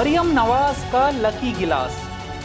मरियम नवाज का लकी गिलास।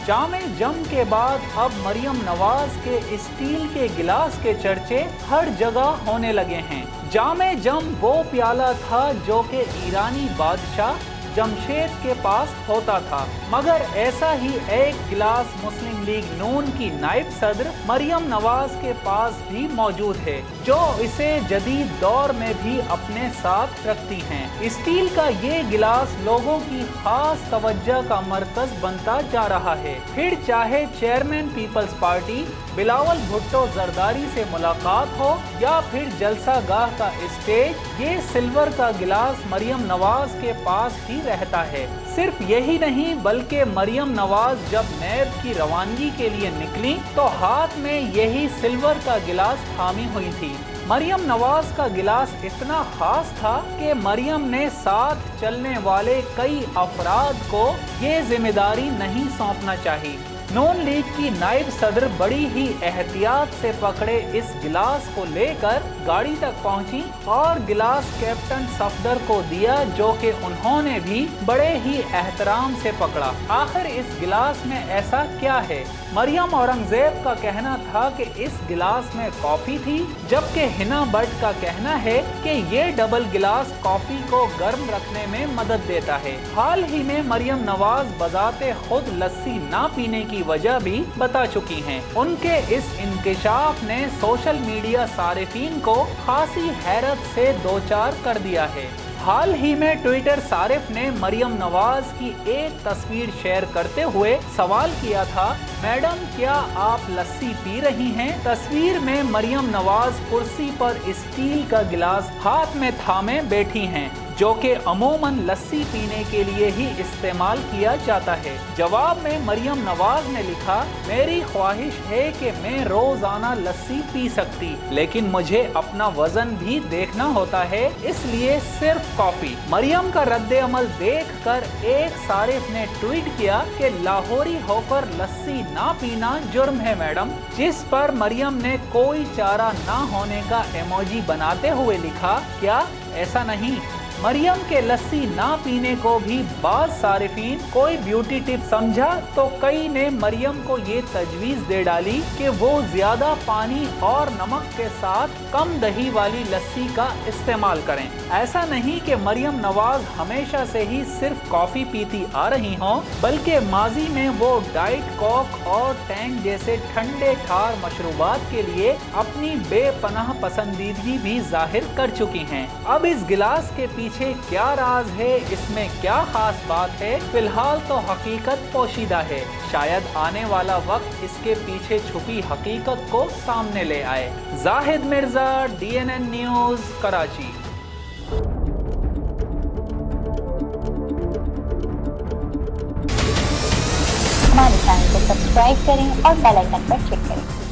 जामे जम के बाद अब मरियम नवाज के स्टील के गिलास के चर्चे हर जगह होने लगे हैं। जामे जम वो प्याला था जो कि ईरानी बादशाह जमशेद के पास होता था, मगर ऐसा ही एक गिलास मुस्लिम लीग नून की नायब सदर मरियम नवाज के पास भी मौजूद है, जो इसे जदीद दौर में भी अपने साथ रखती हैं। स्टील का ये गिलास लोगों की खास तवज्जो का मरकज बनता जा रहा है। फिर चाहे chairman Peoples Party Bilawal Bhutto Zardari से मुलाकात हो या फिर जलसा गाह का स्टेज, ये सिल्वर का गिलास मरियम नवाज के पास ही रहता है। सिर्फ यही नहीं बल्कि मरियम नवाज जब नैब की रवानगी के लिए निकली तो हाथ में यही सिल्वर का गिलास थामी हुई थी। मरियम नवाज का गिलास इतना खास था कि मरियम ने साथ चलने वाले कई अफराद को ये जिम्मेदारी नहीं सौंपना चाहिए। नून लीग की नायब सदर बड़ी ही एहतियात से पकड़े इस गिलास को लेकर गाड़ी तक पहुंची और गिलास कैप्टन सफदर को दिया, जो कि उन्होंने भी बड़े ही एहतराम से पकड़ा। आखिर इस गिलास में ऐसा क्या है? मरियम औरंगजेब का कहना था कि इस गिलास में कॉफी थी, जबकि हिना भट्ट का कहना है कि ये डबल गिलास कॉफी को गर्म रखने में मदद देता है। हाल ही में मरियम नवाज बजाते खुद लस्सी ना पीने की वजह भी बता चुकी हैं। उनके इस इंकशाफ ने सोशल मीडिया सारिफीन को खासी हैरत से दो चार कर दिया है। हाल ही में ट्विटर सारिफ ने मरियम नवाज की एक तस्वीर शेयर करते हुए सवाल किया था, मैडम क्या आप लस्सी पी रही हैं? तस्वीर में मरियम नवाज कुर्सी पर स्टील का गिलास हाथ में थामे बैठी हैं, जो कि अमूमन लस्सी पीने के लिए ही इस्तेमाल किया जाता है। जवाब में मरियम नवाज ने लिखा, मेरी ख्वाहिश है कि मैं रोजाना लस्सी पी सकती, लेकिन मुझे अपना वजन भी देखना होता है, इसलिए सिर्फ कॉफी। मरियम का रद्द अमल देख कर एक सारिफ ने ट्वीट किया कि लाहौरी होकर लस्सी ना पीना जुर्म है मैडम, जिस पर मरियम ने कोई चारा ना होने का इमोजी बनाते हुए लिखा, क्या ऐसा नहीं? मरियम के लस्सी ना पीने को भी बाज़ सारिफीन कोई ब्यूटी टिप समझा तो कई ने मरियम को ये तजवीज़ दे डाली कि वो ज़्यादा पानी और नमक के साथ कम दही वाली लस्सी का इस्तेमाल करें। ऐसा नहीं कि मरियम नवाज हमेशा से ही सिर्फ कॉफ़ी पीती आ रही हों, बल्कि माजी में वो डाइट कोक और टैंग जैसे ठंडे ठार मशरूबात के लिए अपनी बेपनाह पसंदीदगी भी जाहिर कर चुकी हैं। अब इस गिलास के पीछे क्या राज है, इसमें क्या खास बात है, फिलहाल तो हकीकत पोशीदा है। शायद आने वाला वक्त इसके पीछे छुपी हकीकत को सामने ले आए। Zahid Mirza, DNN news, Karachi. हमारे चैनल को सब्सक्राइब करें और बेल आइकन पर क्लिक करें।